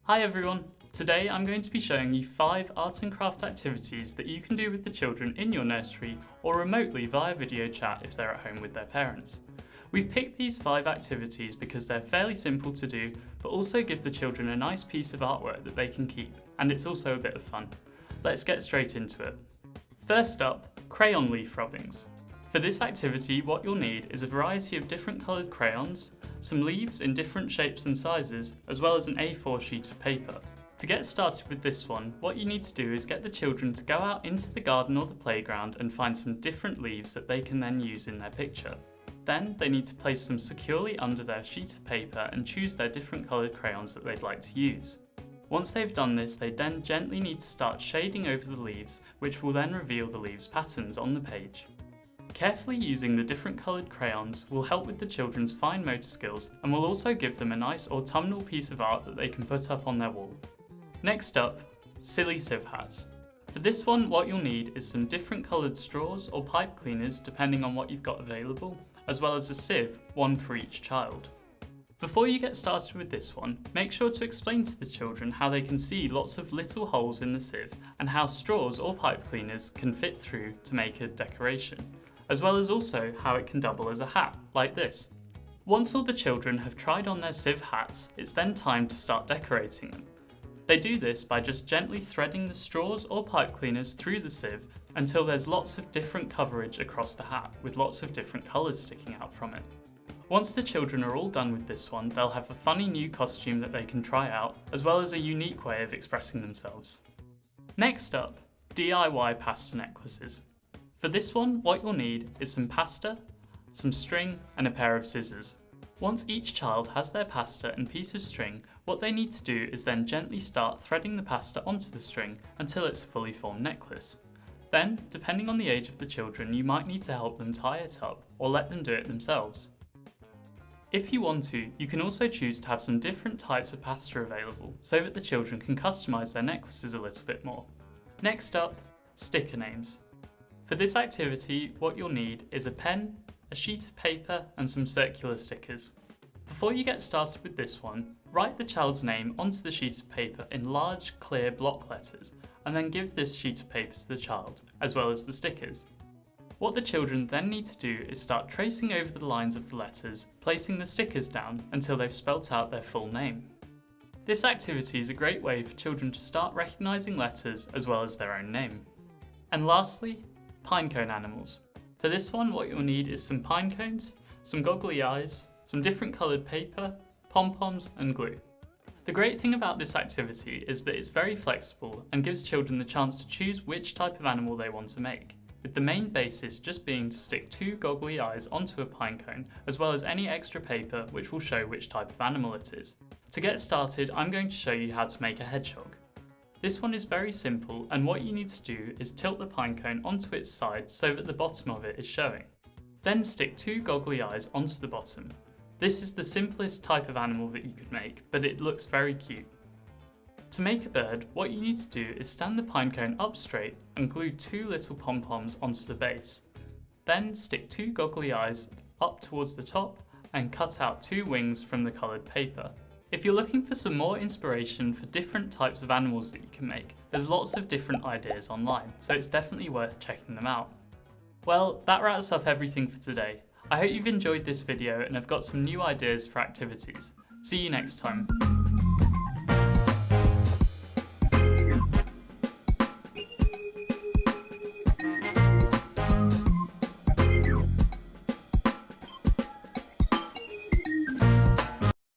Hi everyone! Today I'm going to be showing you 5 arts and craft activities that you can do with the children in your nursery or remotely via video chat if they're at home with their parents. We've picked these 5 activities because they're fairly simple to do, but also give the children a nice piece of artwork that they can keep, and it's also a bit of fun. Let's get straight into it. First up, Crayon Leaf Rubbings. For this activity, what you'll need is a variety of different coloured crayons, some leaves in different shapes and sizes, as well as an A4 sheet of paper. To get started with this one, what you need to do is get the children to go out into the garden or the playground and find some different leaves that they can then use in their picture. Then they need to place them securely under their sheet of paper and choose their different coloured crayons that they'd like to use. Once they've done this, they then gently need to start shading over the leaves, which will then reveal the leaves' patterns on the page. Carefully using the different coloured crayons will help with the children's fine motor skills and will also give them a nice autumnal piece of art that they can put up on their wall. Next up, silly sieve hats. For this one, what you'll need is some different coloured straws or pipe cleaners depending on what you've got available, as well as a sieve, one for each child. Before you get started with this one, make sure to explain to the children how they can see lots of little holes in the sieve and how straws or pipe cleaners can fit through to make a decoration, as well as also how it can double as a hat, like this. Once all the children have tried on their sieve hats, it's then time to start decorating them. They do this by just gently threading the straws or pipe cleaners through the sieve until there's lots of different coverage across the hat, with lots of different colours sticking out from it. Once the children are all done with this one, they'll have a funny new costume that they can try out, as well as a unique way of expressing themselves. Next up, DIY pasta necklaces. For this one, what you'll need is some pasta, some string, and a pair of scissors. Once each child has their pasta and piece of string, what they need to do is then gently start threading the pasta onto the string until it's a fully formed necklace. Then, depending on the age of the children, you might need to help them tie it up or let them do it themselves. If you want to, you can also choose to have some different types of pasta available so that the children can customise their necklaces a little bit more. Next up, sticker names. For this activity, what you'll need is a pen, a sheet of paper, and some circular stickers. Before you get started with this one, write the child's name onto the sheet of paper in large, clear block letters, and then give this sheet of paper to the child, as well as the stickers. What the children then need to do is start tracing over the lines of the letters, placing the stickers down until they've spelt out their full name. This activity is a great way for children to start recognising letters as well as their own name. And lastly, pinecone animals. For this one, what you'll need is some pine cones, some goggly eyes, some different coloured paper, pom-poms and glue. The great thing about this activity is that it's very flexible and gives children the chance to choose which type of animal they want to make, with the main basis just being to stick 2 goggly eyes onto a pinecone, as well as any extra paper which will show which type of animal it is. To get started, I'm going to show you how to make a hedgehog. This one is very simple, and what you need to do is tilt the pinecone onto its side so that the bottom of it is showing. Then stick 2 goggly eyes onto the bottom. This is the simplest type of animal that you could make, but it looks very cute. To make a bird, what you need to do is stand the pinecone up straight and glue 2 little pom-poms onto the base. Then stick 2 goggly eyes up towards the top and cut out 2 wings from the coloured paper. If you're looking for some more inspiration for different types of animals that you can make, there's lots of different ideas online, so it's definitely worth checking them out. Well, that wraps up everything for today. I hope you've enjoyed this video and have got some new ideas for activities. See you next time.